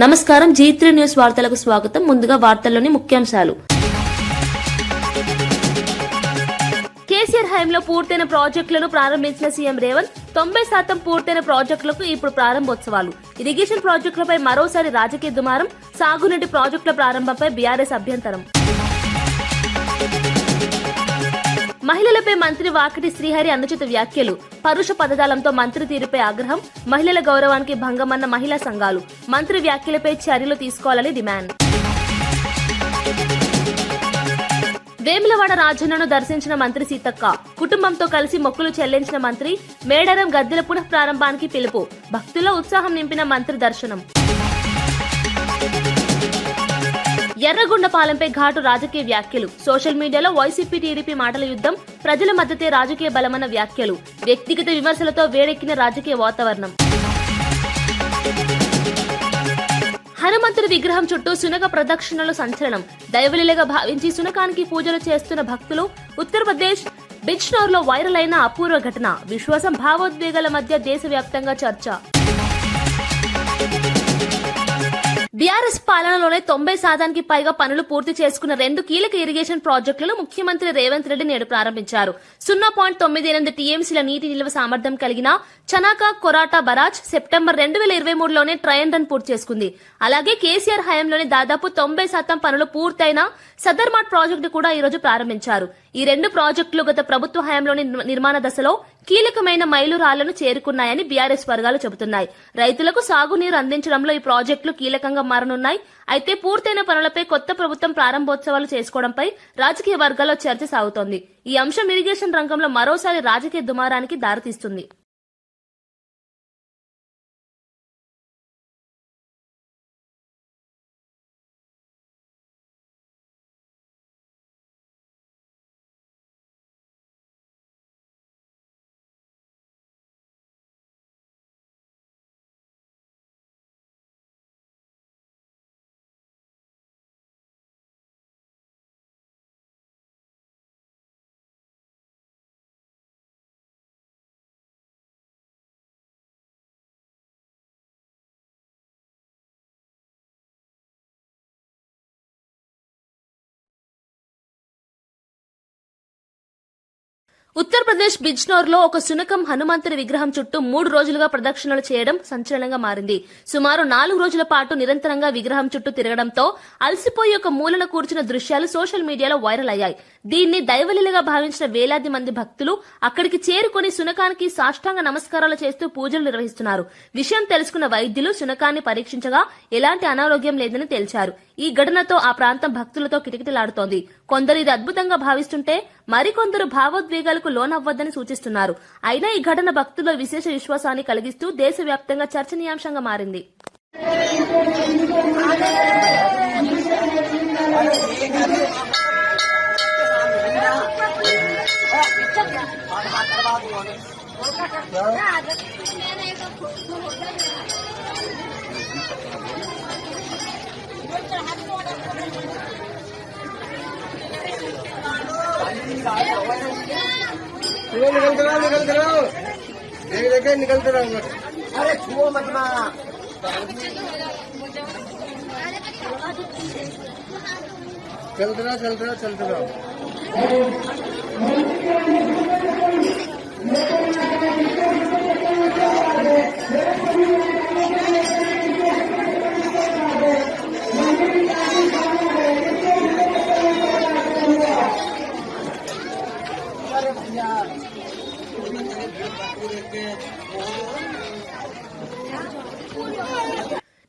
నమస్కారం. G3 news వార్తలకు స్వాగతం. ముందుగా వార్తల్లోని ముఖ్యాంశాలు. కేసీఆర్ హయాంలో పూర్తయిన ప్రాజెక్టులను ప్రారంభించిన సీఎం రేవంత్ 90% పూర్తయిన ప్రాజెక్టులకు ఇప్పుడు ప్రారంభోత్సవాలు. ఇరిగేషన్ ప్రాజెక్టులపై మరోసారి రాజకీయ దుమారం. సాగునీటి ప్రాజెక్టుల ప్రారంభంపై బీఆర్ఎస్ అభ్యంతరం. మహిళలపై మంత్రి వాకిటి శ్రీహరి అనుచిత వ్యాఖ్యలు. పరుష పదజాలంతో మంత్రి తీరుపై ఆగ్రహం. మహిళల గౌరవానికి భంగమన్న మహిళా సంఘాలు. మంత్రి వ్యాఖ్యలపై చర్యలు తీసుకోవాలని డిమాండ్. వేములవాడ రాజన్నను దర్శించిన మంత్రి సీతక్క. కుటుంబంతో కలిసి మొక్కులు చెల్లించిన మంత్రి. మేడారం గద్దెల పునః ప్రారంభానికి పిలుపు. భక్తుల్లో ఉత్సాహం నింపిన మంత్రి దర్శనం. ఎర్రగొండపాలెంపై ఘాటు రాజకీయ వ్యాఖ్యలు. సోషల్ మీడియాలో వైసీపీ టీడీపీ మాటల యుద్ధం. ప్రజల మద్దతే రాజకీయ బలమన్న వ్యాఖ్యలు. వ్యక్తిగత విమర్శలతో వేడెక్కిన రాజకీయ వాతావరణం. హనుమంతుడి విగ్రహం చుట్టూ శునక ప్రదక్షిణలు సంచలనం. దైవలీలగా భావించి శునకానికి పూజలు చేస్తున్న భక్తులు. ఉత్తరప్రదేశ్ బిజ్నోర్లో వైరల్ అయిన అపూర్వ ఘటన. విశ్వాసం భావోద్వేగాల మధ్య దేశవ్యాప్తంగా చర్చ. బీఆర్ఎస్ పాలనలోనే 90% పైగా పనులు పూర్తి చేసుకున్న 2 కీలక ఇరిగేషన్ ప్రాజెక్టులను ముఖ్యమంత్రి రేవంత్ రెడ్డి నేడు ప్రారంభించారు. 0.98 టీఎంసీల నీటి నిల్వ సామర్థ్యం కలిగిన చనాకా కొరాటా బరాజ్ సెప్టెంబర్ 2023లోనే ట్రయల్ రన్ పూర్తి చేసుకుంది. అలాగే కేసీఆర్ హయాంలోనే దాదాపు 90% పనులు పూర్తయిన సదర్మాట్ ప్రాజెక్టు కూడా ఈ రోజు ప్రారంభించారు. ఈ 2 ప్రాజెక్టులు గత ప్రభుత్వ హయాంలోని నిర్మాణ దశలో కీలకమైన మైలురాళ్లను చేరుకున్నాయని బీఆర్ఎస్ వర్గాలు చెబుతున్నాయి. రైతులకు సాగునీరు అందించడంలో ఈ ప్రాజెక్టులు కీలకంగా మారనున్నాయి. అయితే పూర్తయిన పనులపై కొత్త ప్రభుత్వం ప్రారంభోత్సవాలు చేసుకోవడంపై రాజకీయ వర్గాల్లో చర్చ సాగుతోంది. ఈ అంశం ఇరిగేషన్ రంగంలో మరోసారి రాజకీయ దుమారానికి దారితీస్తుంది. ఉత్తరప్రదేశ్ బిజ్నోర్లో ఒక శునకం హనుమంతుడి విగ్రహం చుట్టూ 3 రోజులుగా ప్రదక్షిణలు చేయడం సంచలనంగా మారింది. సుమారు 4 రోజుల పాటు నిరంతరంగా విగ్రహం చుట్టూ తిరగడంతో అలసిపోయి ఒక మూలన కూర్చున్న దృశ్యాలు సోషల్ మీడియాలో వైరల్ అయ్యాయి. దీన్ని దైవలీలగా భావించిన వేలాది మంది భక్తులు అక్కడికి చేరుకుని శునకానికి సాష్టాంగ నమస్కారాలు చేస్తూ పూజలు నిర్వహిస్తున్నారు. విషయం తెలుసుకున్న వైద్యులు శునకాన్ని పరీక్షించగా ఎలాంటి అనారోగ్యం లేదని తేల్చారు. ఈ ఘటనతో ఆ ప్రాంతం భక్తులతో కిటకిటలాడుతోంది. కొందరు ఇది అద్భుతంగా భావిస్తుంటే మరికొందరు భావోద్వేగాలకు లోనవ్వద్దని సూచిస్తున్నారు. అయినా ఈ ఘటన భక్తుల్లో విశేష విశ్వాసాన్ని కలిగిస్తూ దేశవ్యాప్తంగా చర్చనీయాంశంగా మారింది. निकलते रहो देख निकलते रहो। अरे छुओ मत ना। चलते रहो।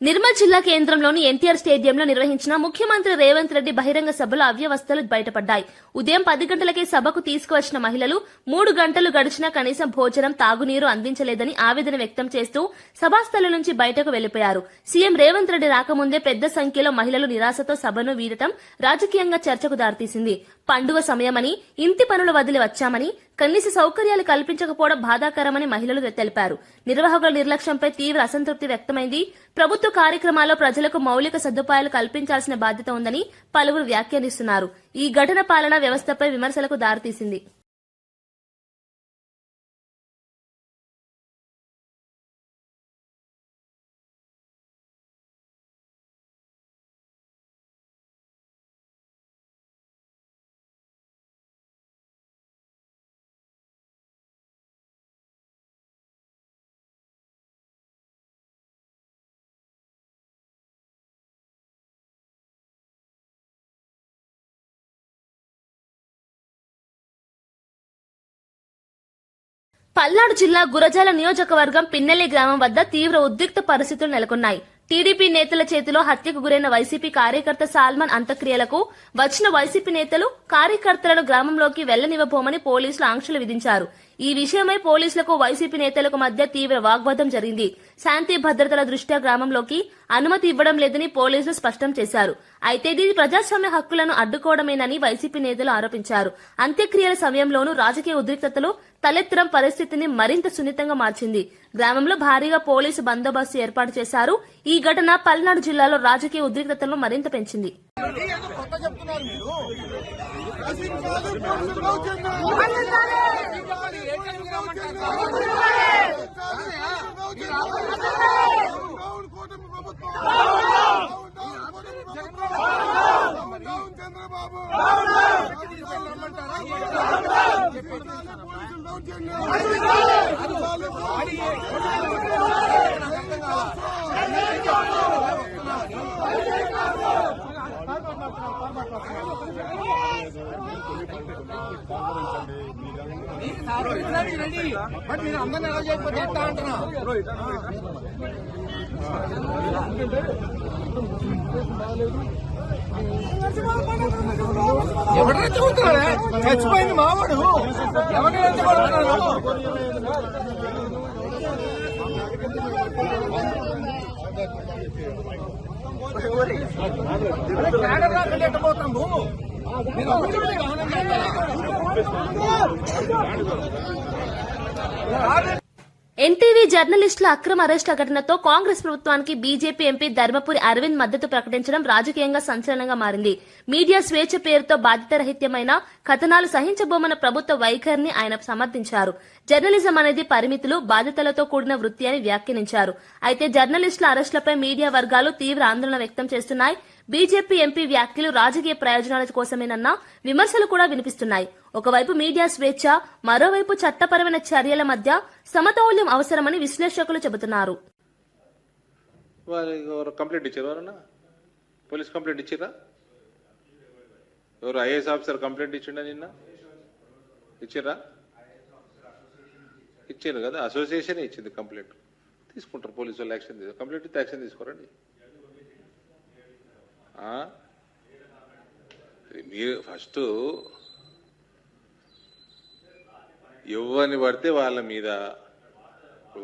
నిర్మల్ జిల్లా కేంద్రంలోని ఎన్టీఆర్ స్టేడియంలో నిర్వహించిన ముఖ్యమంత్రి రేవంత్ రెడ్డి బహిరంగ సభలో అవ్యవస్థలు బయటపడ్డాయి. ఉదయం 10 గంటలకే సభకు తీసుకువచ్చిన మహిళలు 3 గంటలు గడిచినా కనీసం భోజనం, తాగునీరు అందించలేదని ఆవేదన వ్యక్తం చేస్తూ సభాస్థలం నుంచి బయటకు వెళ్లిపోయారు. సీఎం రేవంత్ రెడ్డి రాకముందే పెద్ద సంఖ్యలో మహిళలు నిరాశతో సభను వీడటం రాజకీయంగా చర్చకు దారితీసింది. పండుగ సమయమని ఇంటి పనులు వదిలి వచ్చామని, కనీస సౌకర్యాలు కల్పించకపోవడం బాధాకరమని మహిళలు తెలిపారు. నిర్వాహకుల నిర్లక్ష్యంపై తీవ్ర అసంతృప్తి వ్యక్తమైంది. ప్రభుత్వ కార్యక్రమాల్లో ప్రజలకు మౌలిక సదుపాయాలు కల్పించాల్సిన బాధ్యత ఉందని పలువురు వ్యాఖ్యానిస్తున్నారు. ఈ ఘటన పాలనా వ్యవస్థపై విమర్శలకు దారితీసింది. పల్నాడు జిల్లా గురజాల నియోజకవర్గం పిన్నెల్లి గ్రామం వద్ద తీవ్ర ఉద్రిక్త పరిస్థితులు నెలకొన్నాయి. టీడీపీ నేతల చేతిలో హత్యకు గురైన వైసీపీ కార్యకర్త సాల్మన్ అంత్యక్రియలకు వచ్చిన వైసీపీ నేతలు కార్యకర్తలను గ్రామంలోకి వెళ్లనివ్వబోమని పోలీసులు ఆంక్షలు విధించారు. ఈ విషయమై పోలీసులకు వైసీపీ నేతలకు మధ్య తీవ్ర వాగ్వాదం జరిగింది. శాంతి భద్రతల దృష్ట్యా గ్రామంలోకి అనుమతి ఇవ్వడం లేదని పోలీసులు స్పష్టం చేశారు. అయితే ఇది ప్రజాస్వామ్య హక్కులను అడ్డుకోవడమేనని వైసీపీ నేతలు ఆరోపించారు. అంత్యక్రియల సమయంలోనూ రాజకీయ ఉద్రిక్తతలు తలెత్తడం పరిస్థితిని మరింత సున్నితంగా మార్చింది. గ్రామంలో భారీగా పోలీసు బందోబస్తు ఏర్పాటు చేశారు. ఈ ఘటన పల్నాడు జిల్లాలో రాజకీయ ఉద్రిక్తతలను మరింత పెంచింది. మీరు అందరినీ ఎలా చేయకపోతే ఎట్లా అంటున్నా ఎవరు రెచ్చగొడుతున్నారా? చచ్చిపోయింది మావాడు. ఎవరిని రెచ్చగొడుతున్నారు? ఎట్టబోతాము ఎన్టీవీ జర్నలిస్టుల అక్రమ అరెస్టుల ఘటనతో కాంగ్రెస్ ప్రభుత్వానికి బీజేపీ ఎంపీ ధర్మపురి అరవింద్ మద్దతు ప్రకటించడం రాజకీయంగా సంచలనంగా మారింది. మీడియా స్వేచ్ఛ పేరుతో బాధ్యతారహిత్యమైన కథనాలు సహించబోమన్న ప్రభుత్వ వైఖరిని ఆయన సమర్థించారు. జర్నలిజం అనేది పరిమితులు, బాధ్యతలతో కూడిన వృత్తి అని వ్యాఖ్యానించారు. అయితే జర్నలిస్టుల అరెస్టులపై మీడియా వర్గాలు తీవ్ర ఆందోళన వ్యక్తం చేస్తున్నాయి. బీజేపీ ఎంపీ వ్యాఖ్యలు రాజకీయ ప్రయోజనాల కోసమేనన్న విమర్శలు కూడా వినిపిస్తున్నాయి. ఒకవైపు మీడియా స్వేచ్ఛ, మరోవైపు చట్టపరమైన చర్యల మధ్య సమతౌల్యం అవసరమని విశ్లేషకులు చెబుతున్నారు. కంప్లైంట్ ఇచ్చారు, పోలీస్ కంప్లైంట్ ఇచ్చిరా? ఎవరు ఐఏఎస్ ఆఫీసర్ కంప్లైంట్ ఇచ్చిండ? నిన్న ఇచ్చిరా? ఇచ్చారు కదా, అసోసియేషన్ ఇచ్చింది కంప్లైంట్. తీసుకుంటారు పోలీసు వాళ్ళు యాక్షన్. కంప్లైంట్ ఇస్తే యాక్షన్ తీసుకోరండి. మీరు ఫస్ట్ ఎవరిని పడితే వాళ్ళ మీద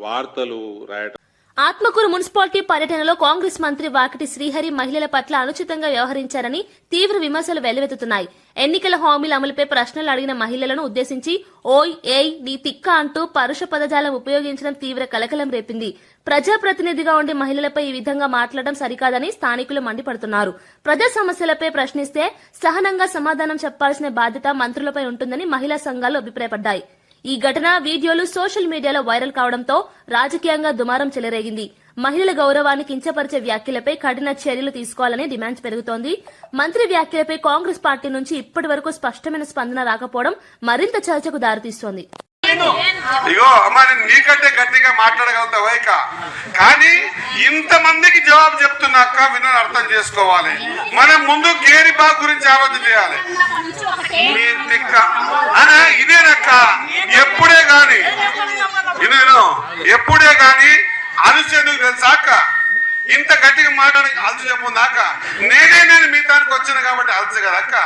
వార్తలు రాయటం. ఆత్మకూరు మున్సిపాలిటీ పర్యటనలో కాంగ్రెస్ మంత్రి వాకిటి శ్రీహరి మహిళల పట్ల అనుచితంగా వ్యవహరించారని తీవ్ర విమర్శలు వెల్లువెత్తుతున్నాయి. ఎన్నికల హామీల అమలుపై ప్రశ్నలు అడిగిన మహిళలను ఉద్దేశించి ఓయ్ ఏయ్ నీ తిక్క అంటూ పరుష పదజాలం ఉపయోగించడం తీవ్ర కలకలం రేపింది. ప్రజాప్రతినిధిగా ఉండే మహిళలపై ఈ విధంగా మాట్లాడడం సరికాదని స్థానికులు మండిపడుతున్నారు. ప్రజా సమస్యలపై ప్రశ్నిస్తే సహనంగా సమాధానం చెప్పాల్సిన బాధ్యత మంత్రులపై ఉంటుందని మహిళా సంఘాలు అభిప్రాయపడ్డాయి. ఈ ఘటన వీడియోలు సోషల్ మీడియాలో వైరల్ కావడంతో రాజకీయంగా దుమారం చెలరేగింది. మహిళల గౌరవాన్ని కించపరిచే వ్యాఖ్యలపై కఠిన చర్యలు తీసుకోవాలని డిమాండ్ పెరుగుతోంది. మంత్రి వ్యాఖ్యలపై కాంగ్రెస్ పార్టీ నుంచి ఇప్పటి వరకు స్పష్టమైన స్పందన రాకపోవడం మరింత చర్చకు దారితీస్తోంది. ఇగో అమ్మా, నేను నీకంటే గట్టిగా మాట్లాడగలుగుతావా? ఇక కానీ ఇంతమందికి జవాబు చెప్తున్నాక వినని అర్థం చేసుకోవాలి. మనం ముందు గేరి బాగ్ గురించి ఆలోచన చేయాలి. ఇదేనక్క ఎప్పుడే గాని ఎప్పుడే గాని అలుసేందుకు తెలుసాక ఇంత గట్టిగా మాట్లాడి అలసి చెప్పుందాక నేను మిగతానికి వచ్చాను కాబట్టి అలసి కదా అక్క.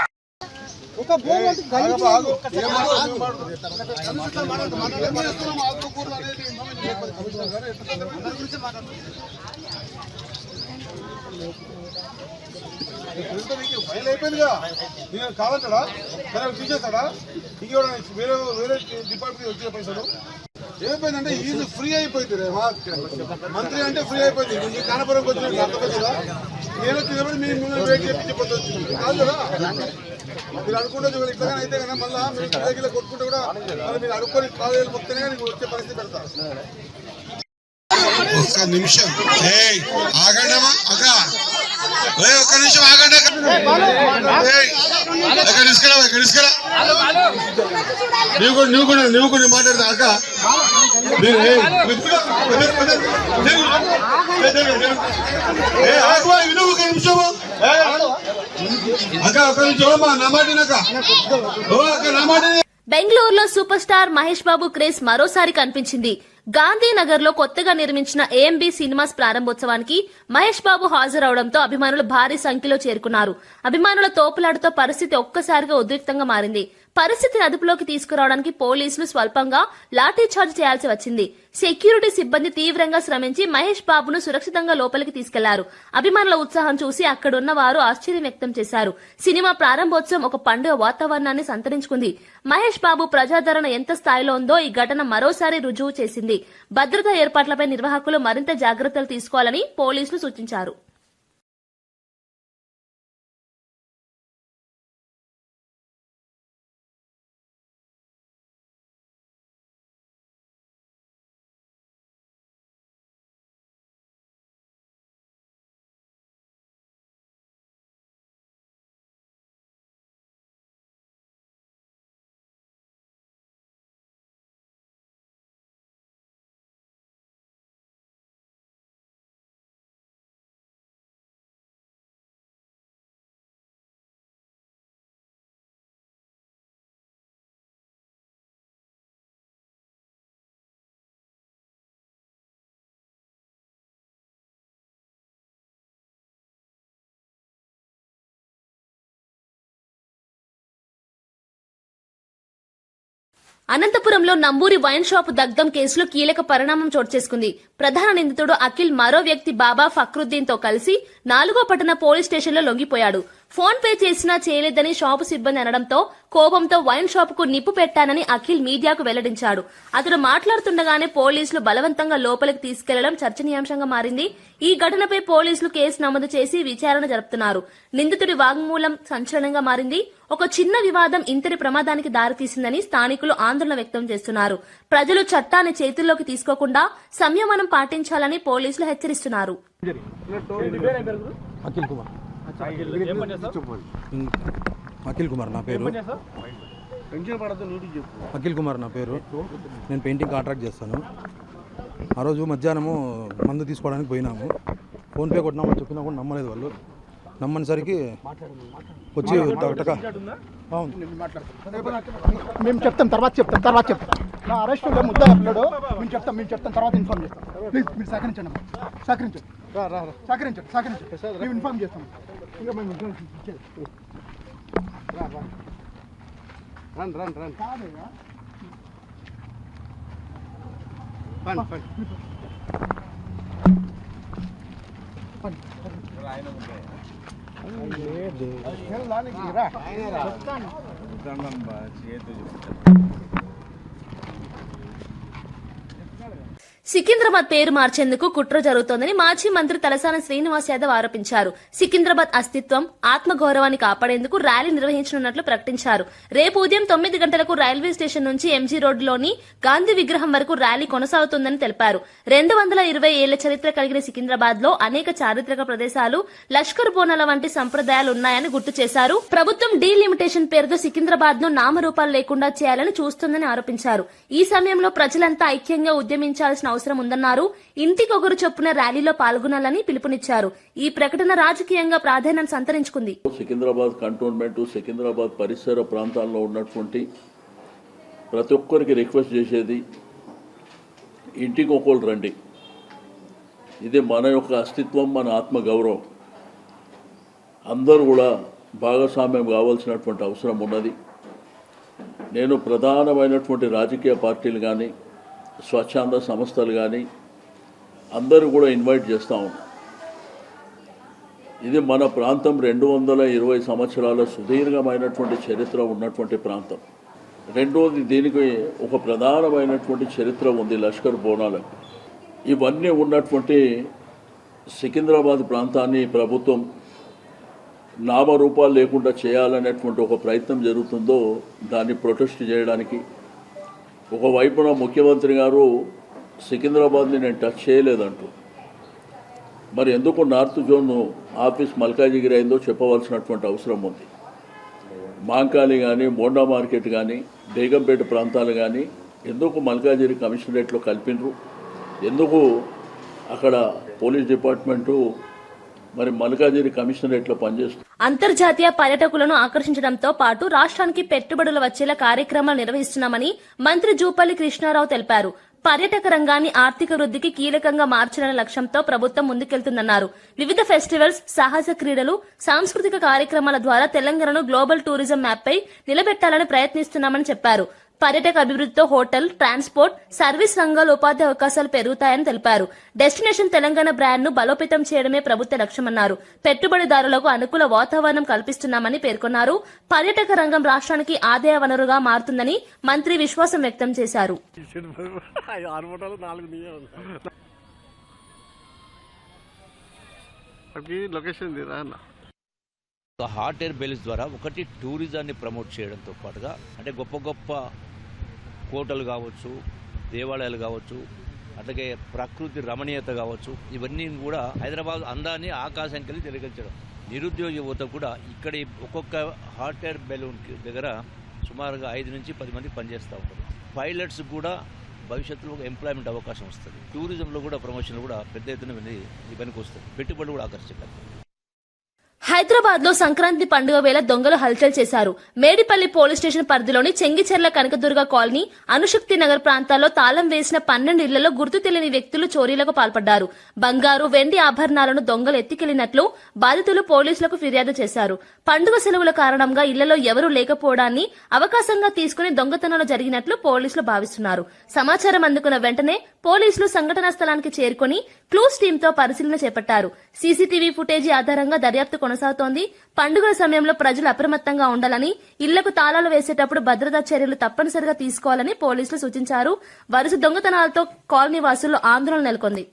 ఫైల్ అయిపోయిందిగా, నేను కావాలంటాడా? తీసేస్తాడా? ఇంకేవాడు వేరే వేరే డిపార్ట్మెంట్ వచ్చే పైసలు ఏమైపోయిందంటే ఈజీ ఫ్రీ అయిపోయింది. మంత్రి అంటే ఫ్రీ అయిపోయింది. మీ కానపురంకి వచ్చిన అర్థమైంది కదా. నేను వచ్చినప్పుడు మిమ్మల్ని వెయిట్ చేయించబోతు వచ్చింది కాదు కదా. మీరు అనుకుంటే ఇట్లాగానే అయితే కదా మళ్ళీ మీరు కిలో కొట్టుకుంటే కూడా మీరు అనుకోని కాలేజీలు మొత్తనే నీకు వచ్చే పరిస్థితి పెడతా. ఒక్క నిమిషం ఆగండమ్మా అక్క, ఒక్క నిమిషం ఆగండి. తీసుకురా నువ్వు కూడా మాట్లాడతా అక్క. విను ఒక నిమిషం అక్క, ఒక్క నిమిషం నా మాట అక్క, నా మాట బెంగళూరులో super star Mahesh Babu craze మరోసారి కనిపించింది. గాంధీనగర్ లో కొత్తగా నిర్మించిన ఏఎంబీ సినిమాస్ ప్రారంభోత్సవానికి మహేష్ బాబు హాజరవడంతో అభిమానులు భారీ సంఖ్యలో చేరుకున్నారు. అభిమానుల తోపులాటతో పరిస్థితి ఒక్కసారిగా ఉద్రిక్తంగా మారింది. పరిస్థితిని అదుపులోకి తీసుకురావడానికి పోలీసులు స్వల్పంగా లాఠీచార్జ్ చేయాల్సి వచ్చింది. సెక్యూరిటీ సిబ్బంది తీవ్రంగా శ్రమించి మహేష్ బాబును సురక్షితంగా లోపలికి తీసుకెళ్లారు. అభిమానుల ఉత్సాహం చూసి అక్కడున్న వారు ఆశ్చర్యం వ్యక్తం చేశారు. సినిమా ప్రారంభోత్సవం ఒక పండుగ వాతావరణాన్ని సంతరించుకుంది. మహేష్ బాబు ప్రజాదరణ ఎంత స్థాయిలో ఉందో ఈ ఘటన మరోసారి రుజువు చేసింది. భద్రతా ఏర్పాట్లపై నిర్వాహకులు మరింత జాగ్రత్తలు తీసుకోవాలని పోలీసులు సూచించారు. అనంతపురంలో నంబూరి వైన్ షాప్ దగ్ధం కేసులో కీలక పరిణామం చోటు చేసుకుంది. ప్రధాన నిందితుడు అఖిల్ మరో వ్యక్తి బాబా ఫక్రుద్దీన్ తో కలిసి 4వ పట్టణ పోలీస్ స్టేషన్లో లొంగిపోయాడు. ఫోన్ పే చేసినా చేయలేదని షాపు సిబ్బంది అనడంతో కోపంతో వైన్ షాప్ కు నిప్పు పెట్టానని అఖిల్ మీడియాకు వెల్లడించాడు. అతడు మాట్లాడుతుండగానే పోలీసులు బలవంతంగా లోపలికి తీసుకెళ్లడం చర్చనీయాంశంగా మారింది. ఈ ఘటనపై పోలీసులు కేసు నమోదు చేసి విచారణ జరుపుతున్నారు. నిందితుడి వాంగ్మూలం సంచలనంగా మారింది. ఒక చిన్న వివాదం ఇంతటి ప్రమాదానికి దారితీసిందని స్థానికులు ఆందోళన వ్యక్తం చేస్తున్నారు. ప్రజలు చట్టాన్ని చేతుల్లోకి తీసుకోకుండా సంయమనం పాటించాలని పోలీసులు హెచ్చరిస్తున్నారు. అఖిల్ కుమార్ నా పేరు. అఖిల్ కుమార్ నా పేరు. నేను పెయింటింగ్ కాంట్రాక్ట్ చేస్తాను. ఆ రోజు మధ్యాహ్నము మందు తీసుకోవడానికి పోయినాము. ఫోన్పే కొట్టినామని చెప్పినా కూడా నమ్మలేదు వాళ్ళు. నమ్మనిసరికి వచ్చి టక మేము చెప్తాం తర్వాత చెప్తాం నా అరెస్ట్ ముద్దాయి అప్లోడ్ మేము చెప్తాం తర్వాత ఇన్ఫార్మ్ చేస్తాం. ప్లీజ్ మీరు సహకరించండి సహకరించండి మేము ఇన్ఫార్మ్ చేస్తాం. ఇంకా మేము రన్ కాదయ్యా సికింద్రాబాద్ పేరు మార్చేందుకు కుట్ర జరుగుతోందని మాజీ మంత్రి తలసాని శ్రీనివాస్ యాదవ్ ఆరోపించారు. సికింద్రాబాద్ అస్తిత్వం, ఆత్మగౌరవాన్ని కాపాడేందుకు ర్యాలీ నిర్వహించనున్నట్లు ప్రకటించారు. రేపు ఉదయం 9 గంటలకు రైల్వే స్టేషన్ నుంచి ఎంజీ రోడ్డులోని గాంధీ విగ్రహం వరకు ర్యాలీ కొనసాగుతుందని తెలిపారు. 220 ఏళ్ల చరిత్ర కలిగిన సికింద్రాబాద్ లో అనేక చారిత్రక ప్రదేశాలు, లష్కర్ బోనాల వంటి సంప్రదాయాలు ఉన్నాయని గుర్తు చేశారు. ప్రభుత్వం డీలిమిటేషన్ పేరుతో సికింద్రాబాద్ ను నామరూపాలు లేకుండా చేయాలని చూస్తోందని ఆరోపించారు. ఈ సమయంలో ప్రజలంతా ఐక్యంగా ఉద్యమించాల్సిన అవసరం ఉందన్నారు. ఇంటికొకరు చొప్పున ర్యాలీలో పాల్గొనాలని పిలుపునిచ్చారు. ఈ ప్రకటన రాజకీయంగా ప్రాధాన్యం సంతరించుకుంది. సికింద్రాబాద్ కంటోన్మెంట్, సికింద్రాబాద్ పరిసర ప్రాంతాల్లో ఉన్నటువంటి ప్రతి ఒక్కరికి రిక్వెస్ట్ చేసేది, ఇంటికొకరు రండి. ఇది మన యొక్క అస్తిత్వం, మన ఆత్మగౌరవం. అందరూ కూడా భాగస్వామ్యం కావాల్సినటువంటి అవసరం ఉన్నది. నేను ప్రధానమైనటువంటి రాజకీయ పార్టీలు కానీ, స్వచ్ఛంద సంస్థలు కానీ అందరూ కూడా ఇన్వైట్ చేస్తూ ఉన్నాం. ఇది మన ప్రాంతం 220 సంవత్సరాల సుదీర్ఘమైనటువంటి చరిత్ర ఉన్నటువంటి ప్రాంతం. రెండోది, దీనికి ఒక ప్రధానమైనటువంటి చరిత్ర ఉంది, లష్కర్ బోనాలకు. ఇవన్నీ ఉన్నటువంటి సికింద్రాబాద్ ప్రాంతాన్ని ప్రభుత్వం నామరూపాలు లేకుండా చేయాలనేటువంటి ఒక ప్రయత్నం జరుగుతుందో దాన్ని ప్రొటెస్ట్ చేయడానికి ఒకవైపున ముఖ్యమంత్రి గారు సికింద్రాబాద్ని నేను టచ్ చేయలేదంటూ, మరి ఎందుకు నార్త్ జోన్ ఆఫీస్ మల్కాజిగిరి అయిందో చెప్పవలసినటువంటి అవసరం ఉంది. మాంకాలి కానీ, మోండా మార్కెట్ కానీ, బేగంపేట ప్రాంతాలు కానీ ఎందుకు మల్కాజిగిరి కమిషనరేట్లో కలిపినరు? ఎందుకు అక్కడ పోలీస్ డిపార్ట్మెంటు మరి మల్కాజిగిరి కమిషనరేట్లో పనిచేస్తుంది. అంతర్జాతీయ పర్యాటకులను ఆకర్షించడంతో పాటు రాష్ట్రానికి పెట్టుబడులు వచ్చేలా కార్యక్రమాలు నిర్వహిస్తున్నామని మంత్రి జూపల్లి కృష్ణారావు తెలిపారు. పర్యాటక రంగాన్ని ఆర్థిక వృద్ధికి కీలకంగా మార్చాలనే లక్ష్యంతో ప్రభుత్వం ముందుకెళ్తుందన్నారు. వివిధ ఫెస్టివల్స్, సాహస క్రీడలు, సాంస్కృతిక కార్యక్రమాల ద్వారా తెలంగాణను గ్లోబల్ టూరిజం మ్యాప్పై నిలబెట్టాలని ప్రయత్నిస్తున్నామని చెప్పారు. పర్యాటక అభివృద్ధితో హోటల్, ట్రాన్స్పోర్ట్, సర్వీస్ రంగాల్లో ఉపాధి అవకాశాలు పెరుగుతాయని తెలిపారు. డెస్టినేషన్ తెలంగాణ బ్రాండ్ ను బలోపేతం చేయడమే ప్రభుత్వ లక్ష్యమన్నారు. పెట్టుబడిదారులకు అనుకూల వాతావరణం కల్పిస్తున్నామని పేర్కొన్నారు. పర్యాటక రంగం రాష్ట్రానికి ఆదాయ వనరుగా మారుతుందని మంత్రి విశ్వాసం వ్యక్తం చేశారు. హాట్ ఎయిర్ బెలూన్స్ ద్వారా ఒకటి టూరిజాన్ని ప్రమోట్ చేయడంతో పాటుగా అంటే గొప్ప గొప్ప కోటలు కావచ్చు, దేవాలయాలు కావచ్చు, అట్లాగే ప్రకృతి రమణీయత కావచ్చు, ఇవన్నీ కూడా హైదరాబాద్ అందాన్ని ఆకాశానికి వెళ్ళి తెలియగలిచడం. నిరుద్యోగ యువత కూడా ఇక్కడ ఒక్కొక్క హాట్ ఎయిర్ బెలూన్ దగ్గర సుమారుగా 5 నుంచి 10 మంది పనిచేస్తూ ఉంటారు. పైలట్స్ కూడా భవిష్యత్తులో ఎంప్లాయ్మెంట్ అవకాశం వస్తుంది. టూరిజంలో కూడా ప్రమోషన్లు కూడా పెద్ద ఎత్తున పనికి వస్తుంది. పెట్టుబడులు కూడా ఆకర్షిస్తారు. హైదరాబాద్ లో సంక్రాంతి పండుగ వేళ దొంగలు హల్చల్ చేశారు. మేడిపల్లి పోలీస్ స్టేషన్ పరిధిలోని చెంగిచెర్ల కనకదుర్గ కాలనీ, అణుశక్తి నగర్ ప్రాంతాల్లో తాళం వేసిన 12 ఇళ్లలో గుర్తు తెలియని వ్యక్తులు చోరీలకు పాల్పడ్డారు. బంగారు, వెండి ఆభరణాలను దొంగలు ఎత్తికెళ్లినట్లు బాధితులు పోలీసులకు ఫిర్యాదు చేశారు. పండుగ సెలవుల కారణంగా ఇళ్లలో ఎవరూ లేకపోవడాన్ని అవకాశంగా తీసుకుని దొంగతనాలు జరిగినట్లు పోలీసులు భావిస్తున్నారు. సమాచారం అందుకున్న వెంటనే పోలీసులు సంఘటనా స్థలానికి చేరుకుని క్లూస్ టీంతో పరిశీలన చేపట్టారు. సీసీటీవీ ఫుటేజీ ఆధారంగా దర్యాప్తు కొనసాగుతోంది. పండుగల సమయంలో ప్రజలు అప్రమత్తంగా ఉండాలని, ఇళ్లకు తాళాలు వేసేటప్పుడు భద్రతా చర్యలు తప్పనిసరిగా తీసుకోవాలని పోలీసులు సూచించారు. వరుస దొంగతనాలతో కాలనీ వాసుల్లో ఆందోళన నెలకొంది.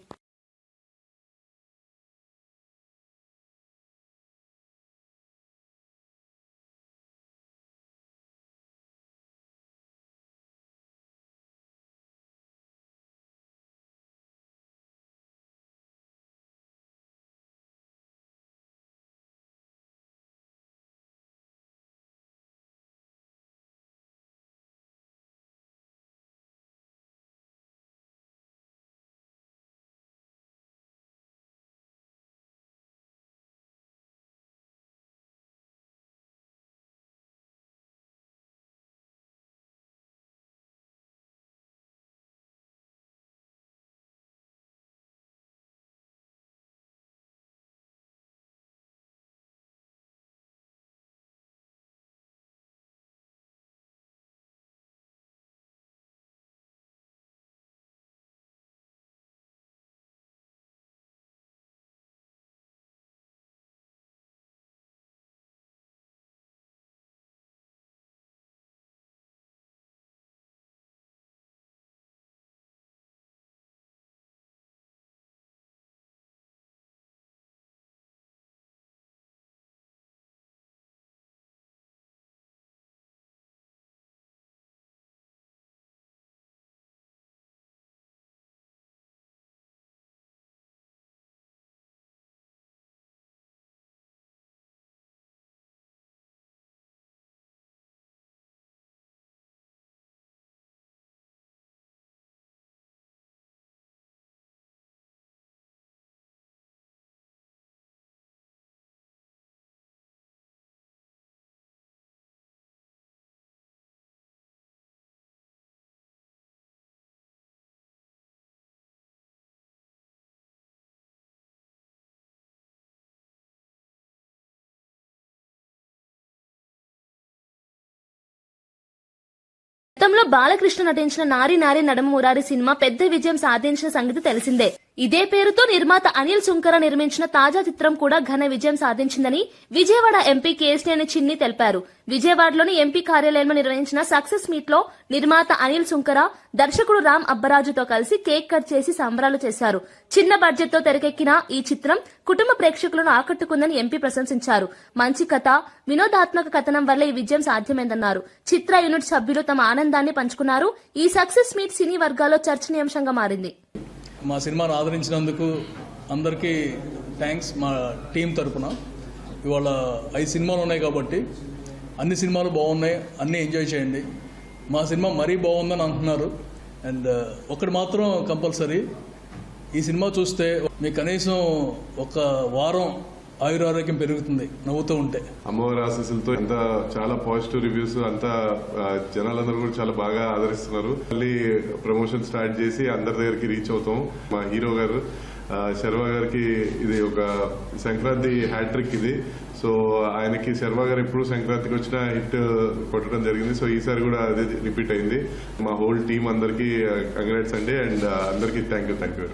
గతంలో బాలకృష్ణ నటించిన నారి నారి నడమ మురారి సినిమా పెద్ద విజయం సాధించిన సంగతి తెలిసిందే. ఇదే పేరుతో నిర్మాత అనిల్ సుంకర నిర్మించిన తాజా చిత్రం కూడా ఘన విజయం సాధించిందని విజయవాడ ఎంపీ కేశినేని చిన్ని తెలిపారు. విజయవాడలోని ఎంపీ కార్యాలయంలో నిర్వహించిన సక్సెస్ మీట్ లో నిర్మాత అనిల్ సుంకర, దర్శకుడు రామ్ అబ్బరాజుతో కలిసి కేక్ కట్ చేసి సంబరాలు చేశారు. చిన్న బడ్జెట్ తో తెరకెక్కిన ఈ చిత్రం కుటుంబ ప్రేక్షకులను ఆకట్టుకుందని ఎంపీ ప్రశంసించారు. మంచి కథ, వినోదాత్మక కథనం వల్ల ఈ విజయం సాధ్యమైందన్నారు. చిత్ర యూనిట్ సభ్యులు తమ ఆనందాన్ని పంచుకున్నారు. ఈ సక్సెస్ మీట్ సినీ వర్గాల్లో చర్చనీయాంశంగా మారింది. మా సినిమాను ఆదరించినందుకు అందరికీ థ్యాంక్స్. మా టీం తరపున ఇవాళ 5 సినిమాలు ఉన్నాయి కాబట్టి అన్ని సినిమాలు బాగున్నాయి, అన్నీ ఎంజాయ్ చేయండి. మా సినిమా మరీ బాగుందని అంటున్నారు. అండ్ ఒకటి మాత్రం కంపల్సరీ, ఈ సినిమా చూస్తే మీకు కనీసం ఒక వారం ఆయురారోగ్యం పెరుగుతుంది నవ్వుతూ ఉంటే. అమ్మవారి ఆశీస్సులతో అంతా చాలా పాజిటివ్ రివ్యూస్, అంతా జనాలందరూ కూడా చాలా బాగా ఆదరిస్తున్నారు. మళ్ళీ ప్రమోషన్ స్టార్ట్ చేసి అందరి దగ్గరికి రీచ్ అవుతాం. మా హీరో గారు శర్వా గారికి ఇది ఒక సంక్రాంతి హ్యాట్రిక్ ఇది. సో ఆయనకి శర్వా గారు ఎప్పుడు సంక్రాంతికి వచ్చినా హిట్ కొట్టడం జరిగింది. సో ఈసారి కూడా అదే రిపీట్ అయింది. మా హోల్ టీమ్ అందరికీ కంగ్రాట్స్ అండి. అండ్ అందరికీ థ్యాంక్ యూ.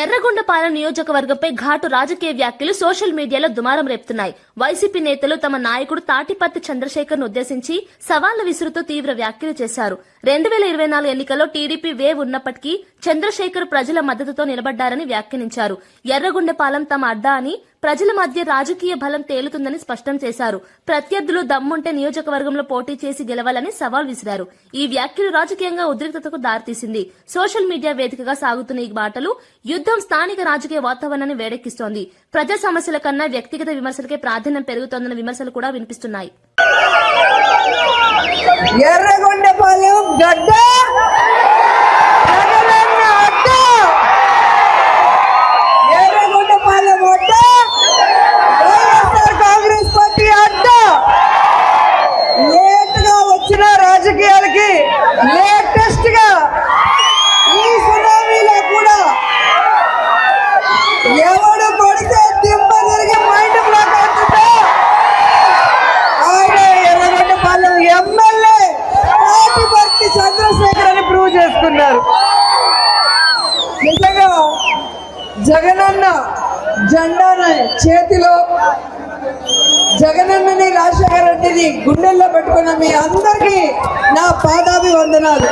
ఎర్రగొండపాలెం నియోజకవర్గంపై ఘాటు రాజకీయ వ్యాఖ్యలు సోషల్ మీడియాలో దుమారం రేపుతున్నాయి. వైసీపీ నేతలు తమ నాయకుడు తాటిపత్తి చంద్రశేఖర్ ను ఉద్దేశించి సవాళ్లు విసురుతూ తీవ్ర వ్యాఖ్యలు చేశారు. 2024 ఎన్నికల్లో టీడీపీ వేవ్ ఉన్నప్పటికీ చంద్రశేఖర్ ప్రజల మద్దతుతో నిలబడ్డారని వ్యాఖ్యానించారు. ఎర్రగొండపాలెం తమ అడ్డా అని, ప్రజల మధ్య రాజకీయ బలం తేలుతుందని స్పష్టం చేశారు. ప్రత్యర్థులు దమ్ముంటే నియోజకవర్గంలో పోటీ చేసి గెలవాలని సవాల్ విసిరారు. ఈ వ్యాఖ్యలు రాజకీయంగా ఉద్రిక్తతకు దారితీసింది. సోషల్ మీడియా వేదికగా సాగుతున్న ఈ మాటలు యుద్దం స్థానిక రాజకీయ వాతావరణాన్ని వేడెక్కిస్తోంది. ప్రజా సమస్యల కన్నా వ్యక్తిగత విమర్శలకే ప్రాధాన్యం పెరుగుతోందన్న విమర్శలు కూడా వినిపిస్తున్నాయి. ఎర్రగొండపాలెం గడ్డ అడ్డ, ఎర్రగొండపాలెం అడ్డ, వైఎస్ఆర్ కాంగ్రెస్ పార్టీ అడ్డ. లేట్ గా వచ్చిన రాజకీయాలకి లేటెస్ట్ గా ఈ సునామీలో కూడా ఎవడు పడితే దింప జరిగి మైండ్ బ్లాక్ అవుతుందో ఆయన ఎర్రగొండపాలెం ఎమ్మెల్యే తాటిపత్తి చంద్రశేఖర్ అని ప్రూవ్ చేసుకున్నారు. నిజంగా జగనన్న జెండాని చేతిలో, జగనన్నని రాజశేఖర రెడ్డిని గుండెల్లో పెట్టుకున్న మీ అందరికీ నా పాదాభివందనాలు.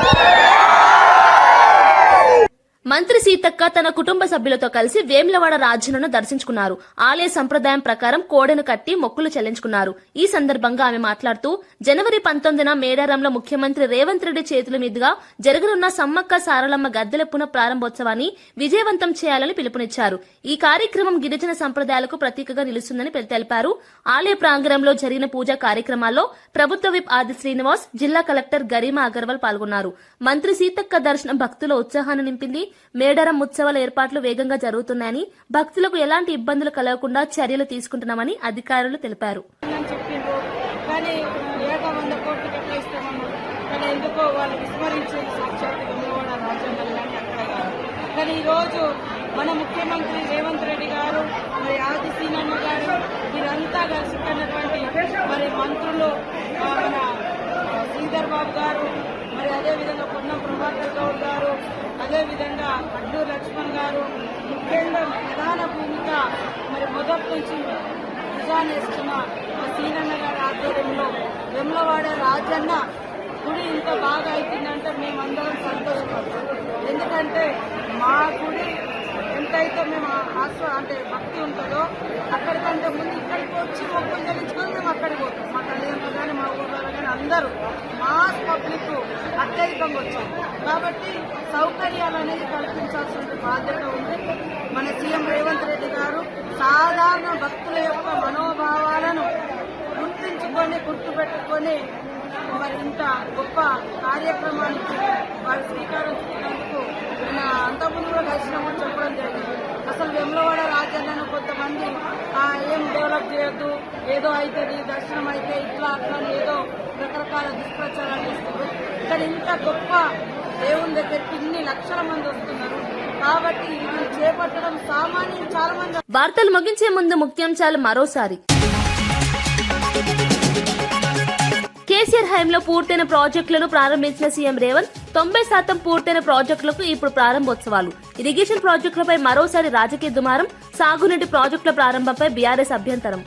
మంత్రి సీతక్క తన కుటుంబ సభ్యులతో కలిసి వేములవాడ రాజన్నను దర్శించుకున్నారు. ఆలయ సంప్రదాయం ప్రకారం కోడెను కట్టి మొక్కులు చెల్లించుకున్నారు. ఈ సందర్భంగా ఆమె మాట్లాడుతూ జనవరి 19న మేడారంలో ముఖ్యమంత్రి రేవంత్ రెడ్డి చేతుల మీదుగా జరగనున్న సమ్మక్క సారలమ్మ గద్దెల పునః ప్రారంభోత్సవాన్ని విజయవంతం చేయాలని పిలుపునిచ్చారు. ఈ కార్యక్రమం గిరిజన సంప్రదాయాలకు ప్రతీకగా నిలుస్తుందని తెలిపారు. ఆలయ ప్రాంగణంలో జరిగిన పూజా కార్యక్రమాల్లో ప్రభుత్వ విప్ ఆది శ్రీనివాస్, జిల్లా కలెక్టర్ గరిమా అగర్వాల్ పాల్గొన్నారు. మంత్రి సీతక్క దర్శనం భక్తుల ఉత్సాహాన్ని నింపింది. మేడారం ఉత్సవాల ఏర్పాట్లు వేగంగా జరుగుతున్నాయని, భక్తులకు ఎలాంటి ఇబ్బందులు కలగకుండా చర్యలు తీసుకుంటున్నామని అధికారులు తెలిపారు. కానీ ఈరోజు మన ముఖ్యమంత్రి రేవంత్ రెడ్డి గారు, మరి ఆది సీనన్న గారు, వీరంతా కలిసిపోయినటువంటి మరి మంత్రులు మన శ్రీధర్ బాబు గారు, మరి అదేవిధంగా పొన్నం ప్రభాకర్ గౌడ్ గారు, అదేవిధంగా అడ్డూరు లక్ష్మణ్ గారు, ముఖ్యంగా ప్రధాన భూమిక మరి మొదటి నుంచి నిజానేస్తున్న సీనన్న గారి ఆధ్వర్యంలో వెమ్లవాడ రాజన్న గుడి ఇంత బాగా అవుతుందంటే మేమందరం సంతోషపడతాం. ఎందుకంటే మా గుడి ఎంతైతే మేము అంటే భక్తి ఉంటుందో అక్కడికంటే ముందు ఇక్కడికి వచ్చి మొక్కులు చెల్లించుకొని మేము అక్కడికి పోతాం. మా తల్లిదండ్రులు కానీ మా ఊళ్ళో కానీ అందరూ మాస్ పబ్లిక్ అత్యధికంగా వచ్చాం. కాబట్టి సౌకర్యాలు అనేది కల్పించాల్సిన బాధ్యత ఉంది. మన సీఎం రేవంత్ రెడ్డి గారు సాధారణ భక్తుల యొక్క మనోభావాలను గుర్తుపెట్టుకొని మరి ఇంత గొప్ప కార్యక్రమానికి వారు శ్రీకారం చుట్టినందుకు అంతకుముందు కూడా కలిసినప్పుడు చెప్పడం జరిగింది. అసలు వెమ్లవాడ రాజన్నను కొంతమంది ఏం డెవలప్ చేయొద్దు, ఏదో అవుతుంది, దర్శనం అయితే ఇట్లా అట్లా ఏదో రకరకాల దుష్ప్రచారాలు చేస్తారు. కానీ ఇంత గొప్ప దేవుని దగ్గరికి ఇన్ని లక్షల మంది వస్తున్నారు. కాబట్టి ఇది చేపట్టడం సామాన్యులు చాలా మంది. వార్తలు ముగించే ముందు ముఖ్యాంశాలు మరోసారి. కేసీఆర్ హయాంలో పూర్తయిన ప్రాజెక్టులను ప్రారంభించిన సీఎం రేవంత్ 90% పూర్తయిన ప్రాజెక్టులకు ఇప్పుడు ప్రారంభోత్సవాలు. ఇరిగేషన్ ప్రాజెక్టులపై మరోసారి రాజకీయ దుమారం. సాగునీటి ప్రాజెక్టుల ప్రారంభంపై బీఆర్ఎస్ అభ్యంతరం.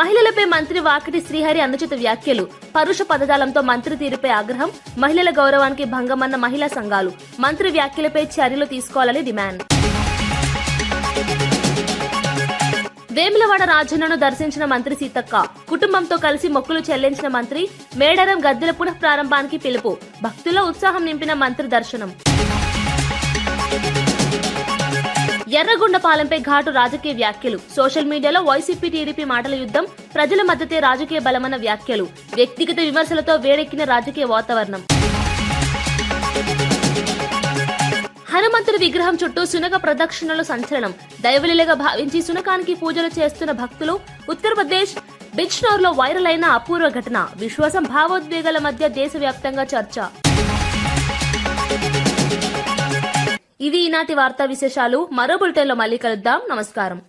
మహిళలపై మంత్రి వాకిటి శ్రీహరి అనుచిత వ్యాఖ్యలు. పరుష పదజాలంతో మంత్రి తీరుపై ఆగ్రహం. మహిళల గౌరవానికి భంగమన్న మహిళా సంఘాలు. మంత్రి వ్యాఖ్యలపై చర్యలు తీసుకోవాలని డిమాండ్. వేములవాడ రాజన్నను దర్శించిన మంత్రి సీతక్క. కుటుంబంతో కలిసి మొక్కులు చెల్లించిన మంత్రి. మేడారం గద్దెల పునః ప్రారంభానికి పిలుపు. భక్తుల్లో ఉత్సాహం నింపిన మంత్రి దర్శనం. ఎర్రగొండపాలెంపై ఘాటు రాజకీయ వ్యాఖ్యలు. సోషల్ మీడియాలో వైసీపీ టీడీపీ మాటల యుద్ధం. ప్రజల మద్దతే రాజకీయ బలమన్న వ్యాఖ్యలు. వ్యక్తిగత విమర్శలతో వేడెక్కిన రాజకీయ వాతావరణం. హనుమంతుడి విగ్రహం చుట్టూ శునక ప్రదక్షిణలు సంచలనం. దైవలీలగా భావించి శునకానికి పూజలు చేస్తున్న భక్తులు. ఉత్తరప్రదేశ్ బిజ్నోర్లో వైరల్ అయిన అపూర్వ ఘటన. విశ్వాసం భావోద్వేగాల మధ్య దేశవ్యాప్తంగా చర్చ. ఇవి ఈనాటి వార్తా విశేషాలు. మరో బులెటిన్లో మళ్ళీ కలుద్దాం. నమస్కారం.